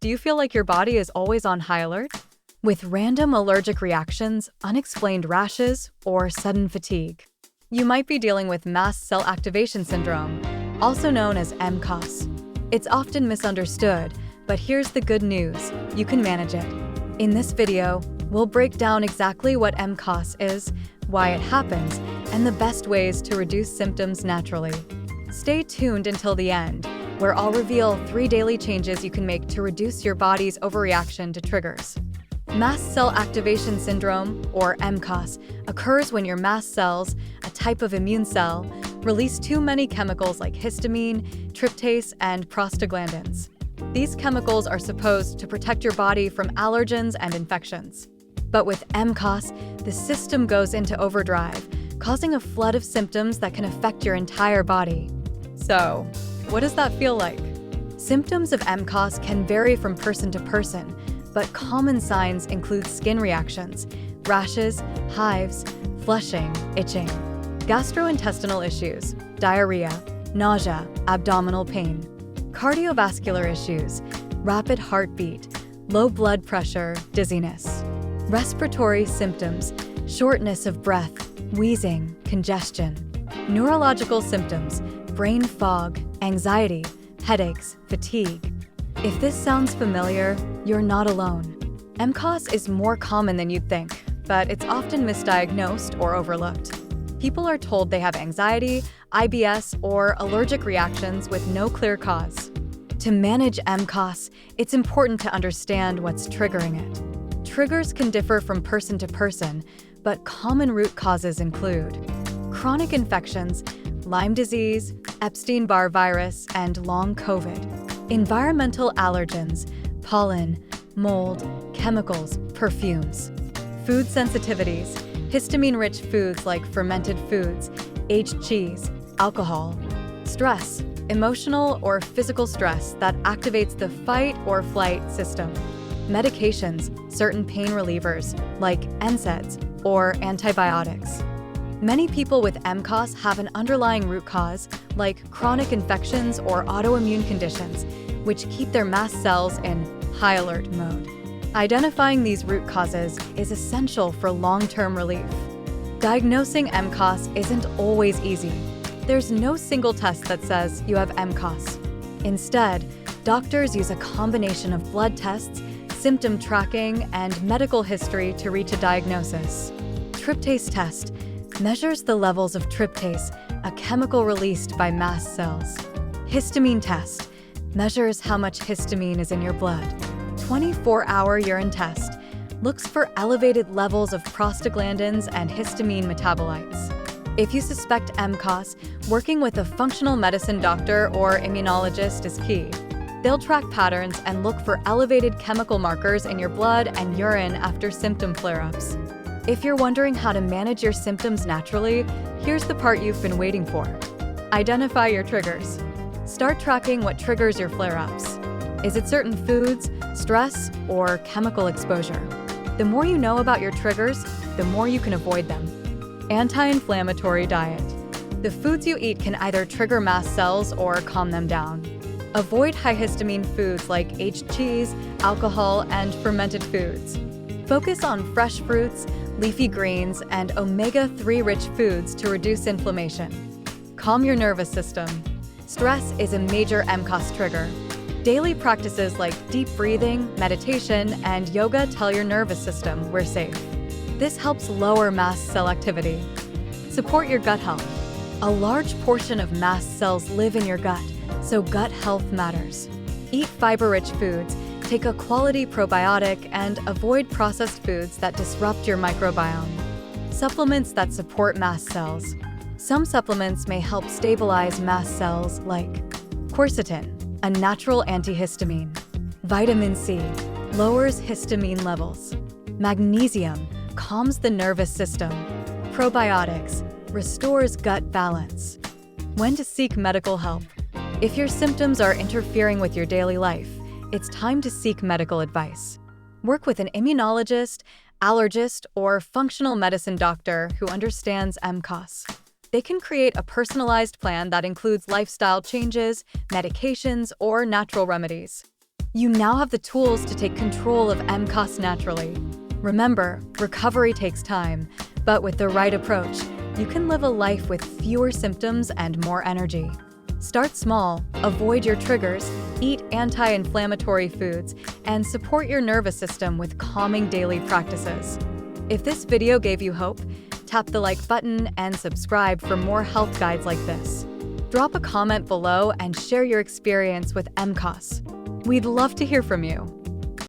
Do you feel like your body is always on high alert? With random allergic reactions, unexplained rashes, or sudden fatigue? You might be dealing with Mast Cell Activation Syndrome, also known as MCAS. It's often misunderstood, but here's the good news: you can manage it. In this video, we'll break down exactly what MCAS is, why it happens, and the best ways to reduce symptoms naturally. Stay tuned until the end, where I'll reveal 3 daily changes you can make to reduce your body's overreaction to triggers. Mast Cell Activation Syndrome, or MCAS, occurs when your mast cells, a type of immune cell, release too many chemicals like histamine, tryptase, and prostaglandins. These chemicals are supposed to protect your body from allergens and infections. But with MCAS, the system goes into overdrive, causing a flood of symptoms that can affect your entire body. So, what does that feel like? Symptoms of MCAS can vary from person to person, but common signs include skin reactions, rashes, hives, flushing, itching, gastrointestinal issues, diarrhea, nausea, abdominal pain, cardiovascular issues, rapid heartbeat, low blood pressure, dizziness, respiratory symptoms, shortness of breath, wheezing, congestion, neurological symptoms, brain fog, anxiety, headaches, fatigue. If this sounds familiar, you're not alone. MCAS is more common than you'd think, but it's often misdiagnosed or overlooked. People are told they have anxiety, IBS, or allergic reactions with no clear cause. To manage MCAS, it's important to understand what's triggering it. Triggers can differ from person to person, but common root causes include chronic infections, Lyme disease, Epstein-Barr virus, and long COVID, environmental allergens, pollen, mold, chemicals, perfumes, food sensitivities, histamine-rich foods like fermented foods, aged cheese, alcohol, stress, emotional or physical stress that activates the fight or flight system, medications, certain pain relievers like NSAIDs or antibiotics. Many people with MCAS have an underlying root cause, like chronic infections or autoimmune conditions, which keep their mast cells in high alert mode. Identifying these root causes is essential for long-term relief. Diagnosing MCAS isn't always easy. There's no single test that says you have MCAS. Instead, doctors use a combination of blood tests, symptom tracking, and medical history to reach a diagnosis. Tryptase test measures the levels of tryptase, a chemical released by mast cells. Histamine test measures how much histamine is in your blood. 24-hour urine test looks for elevated levels of prostaglandins and histamine metabolites. If you suspect MCAS, working with a functional medicine doctor or immunologist is key. They'll track patterns and look for elevated chemical markers in your blood and urine after symptom flare-ups. If you're wondering how to manage your symptoms naturally, here's the part you've been waiting for. Identify your triggers. Start tracking what triggers your flare-ups. Is it certain foods, stress, or chemical exposure? The more you know about your triggers, the more you can avoid them. Anti-inflammatory diet. The foods you eat can either trigger mast cells or calm them down. Avoid high histamine foods like aged cheese, alcohol, and fermented foods. Focus on fresh fruits, leafy greens, and omega-3 rich foods to reduce inflammation. Calm your nervous system. Stress is a major MCAS trigger. Daily practices like deep breathing, meditation, and yoga tell your nervous system we're safe. This helps lower mast cell activity. Support your gut health. A large portion of mast cells live in your gut, so gut health matters. Eat fiber-rich foods, take a quality probiotic, and avoid processed foods that disrupt your microbiome. Supplements that support mast cells. Some supplements may help stabilize mast cells like quercetin, a natural antihistamine. Vitamin C lowers histamine levels. Magnesium calms the nervous system. Probiotics restores gut balance. When to seek medical help. If your symptoms are interfering with your daily life, it's time to seek medical advice. Work with an immunologist, allergist, or functional medicine doctor who understands MCAS. They can create a personalized plan that includes lifestyle changes, medications, or natural remedies. You now have the tools to take control of MCAS naturally. Remember, recovery takes time, but with the right approach, you can live a life with fewer symptoms and more energy. Start small, avoid your triggers, eat anti-inflammatory foods, and support your nervous system with calming daily practices. If this video gave you hope, tap the like button and subscribe for more health guides like this. Drop a comment below and share your experience with MCAS. We'd love to hear from you.